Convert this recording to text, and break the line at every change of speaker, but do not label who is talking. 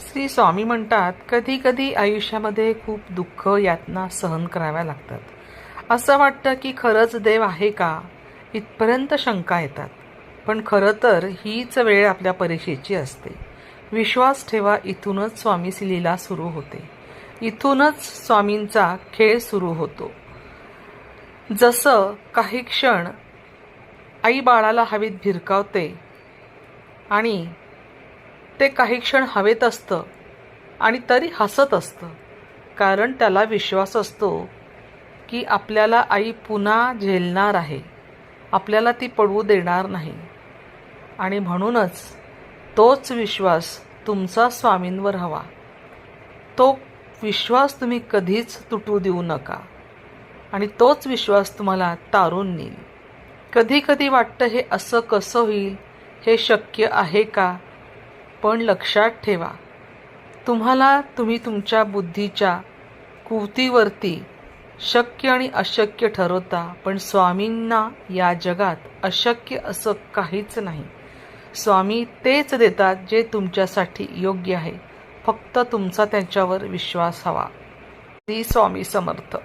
श्री स्वामी म्हणतात, कधी कधी आयुष्यामध्ये खूप दुःख यातना सहन कराव्या लागतात। असं वाटतं की खरंच देव आहे का, इथपर्यंत शंका येतात। पण खरं तर हीच वेळ आपल्या परीक्षेची असते। विश्वास ठेवा, इथूनच स्वामीची लीला सुरू होते, इथूनच स्वामींचा खेळ सुरू होतो। जसं काही क्षण आई बाळाला हवेत भिरकावते आणि ते काही क्षण हवेत असतं आणि तरी हसत असतं, कारण त्याला विश्वास असतो की आपल्याला आई पुन्हा झेलणार आहे, आपल्याला ती पडवू देणार नाही। आणि म्हणूनच तोच विश्वास तुमचा स्वामींवर हवा। तो विश्वास तुम्ही कधीच तुटू देऊ नका आणि तोच विश्वास तुम्हाला तारून नेईल। कधी कधी वाटतं हे असं कसं होईल, हे शक्य आहे का? पण लक्षात ठेवा, तुम्ही तुमच्या बुद्धीच्या कुवतीवरती शक्य आणि अशक्य ठरवता, पण स्वामींना या जगात अशक्य असं काहीच नाही। स्वामी तेच देतात जे तुमच्यासाठी योग्य आहे, फक्त तुमचा त्यांच्यावर विश्वास हवा। श्री स्वामी समर्थ।